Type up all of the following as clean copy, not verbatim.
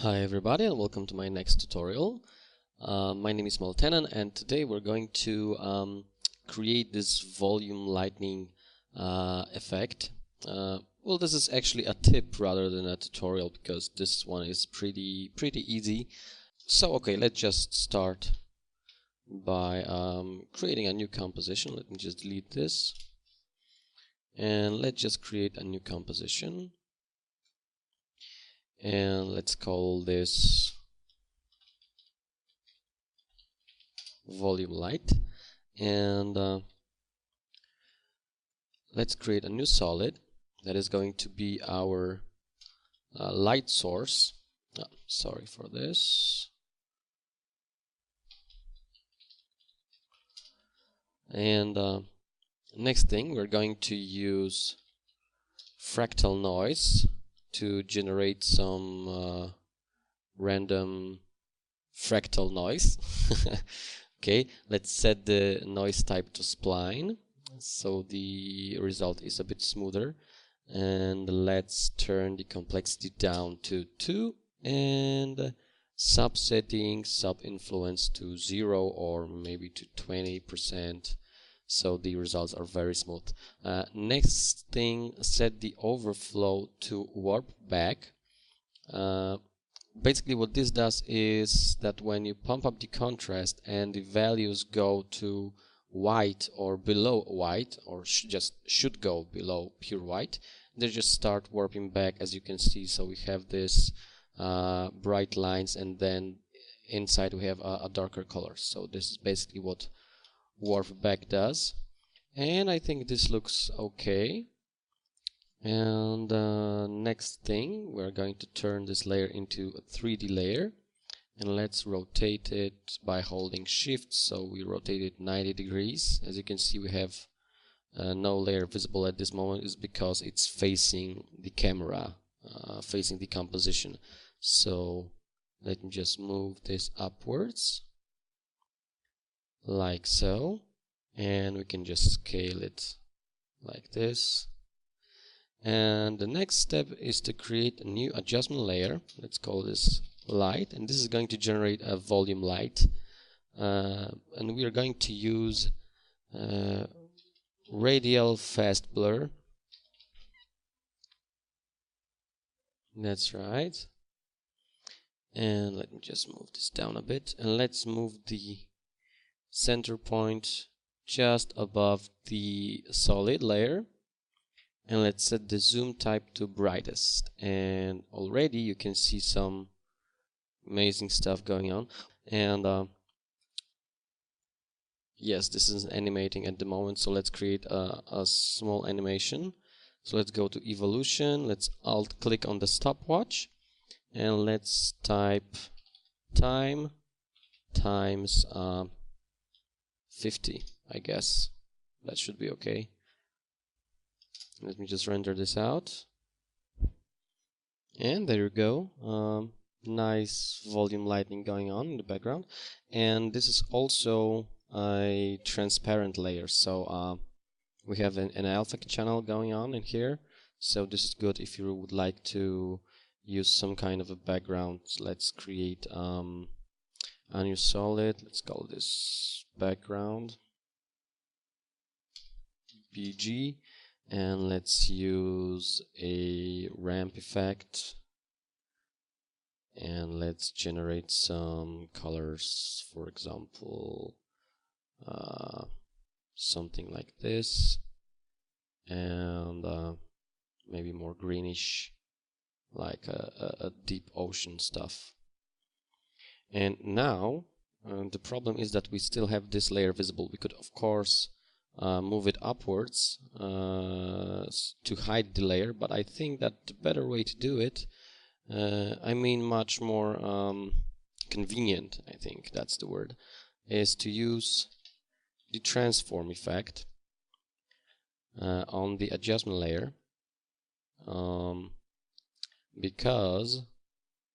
Hi everybody and welcome to my next tutorial. My name is Maltenan and today we're going to create this volume lightening effect. Well, this is actually a tip rather than a tutorial because this one is pretty easy. So okay, let's just start by creating a new composition. Let me just delete this and let's just create a new composition. And let's call this volume light, and let's create a new solid that is going to be our light source. Sorry for this. And next thing, we're going to use fractal noise to generate some random fractal noise. Okay, let's set the noise type to spline so the result is a bit smoother, and let's turn the complexity down to 2 and subsetting sub influence to 0 or maybe to 20%. So the results are very smooth. Next thing, set the overflow to warp back. Basically what this does is that when you pump up the contrast and the values go to white or below white, or should go below pure white, they just start warping back, as you can see. So we have this bright lines and then inside we have a darker color. So this is basically what warp back does, and I think this looks okay. And next thing, we're going to turn this layer into a 3D layer, and let's rotate it by holding shift. So we rotate it 90 degrees. As you can see, we have no layer visible at this moment, is because it's facing the camera, facing the composition. So let me just move this upwards like so, and we can just scale it like this. And the next step is to create a new adjustment layer. Let's call this light, and this is going to generate a volume light, and we are going to use radial fast blur. That's right. And let me just move this down a bit, and let's move the center point just above the solid layer, and let's set the zoom type to brightest. And already you can see some amazing stuff going on. And yes, this is animating at the moment, so let's create a small animation. So let's go to evolution, let's alt click on the stopwatch, and let's type time times 50, I guess. That should be okay. Let me just render this out. And there you go. Nice volume lighting going on in the background. And this is also a transparent layer. So we have an alpha channel going on in here. So this is good if you would like to use some kind of a background. Let's create a new solid. Let's call this background BG, and let's use a ramp effect, and let's generate some colors, for example something like this, and maybe more greenish, like a deep ocean stuff. And now the problem is that we still have this layer visible. We could of course move it upwards to hide the layer, but I think that the better way to do it, I mean much more convenient, I think that's the word, is to use the transform effect on the adjustment layer, because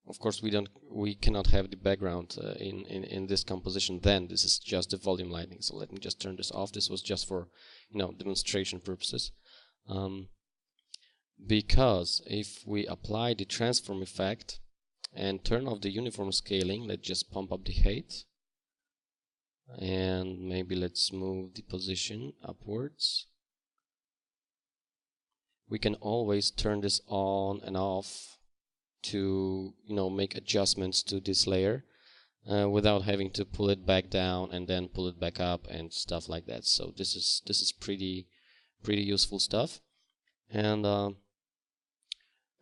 of course we cannot have the background in this composition. Then this is just the volume lighting. So let me just turn this off. This was just for demonstration purposes. Because if we apply the transform effect, and turn off the uniform scaling. Let's just pump up the height, and maybe let's move the position upwards. We can always turn this on and off to, you know, make adjustments to this layer without having to pull it back down and then pull it back up and stuff like that. So this is pretty useful stuff, and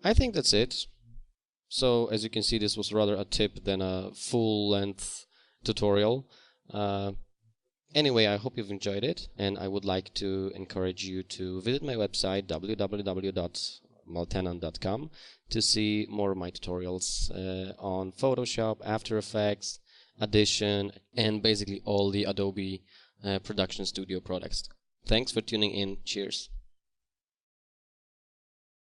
I think that's it. So as you can see, this was rather a tip than a full-length tutorial. Anyway, I hope you've enjoyed it, and I would like to encourage you to visit my website www.maltenon.com to see more of my tutorials on Photoshop, After Effects, Audition, and basically all the Adobe Production Studio products. Thanks for tuning in. Cheers.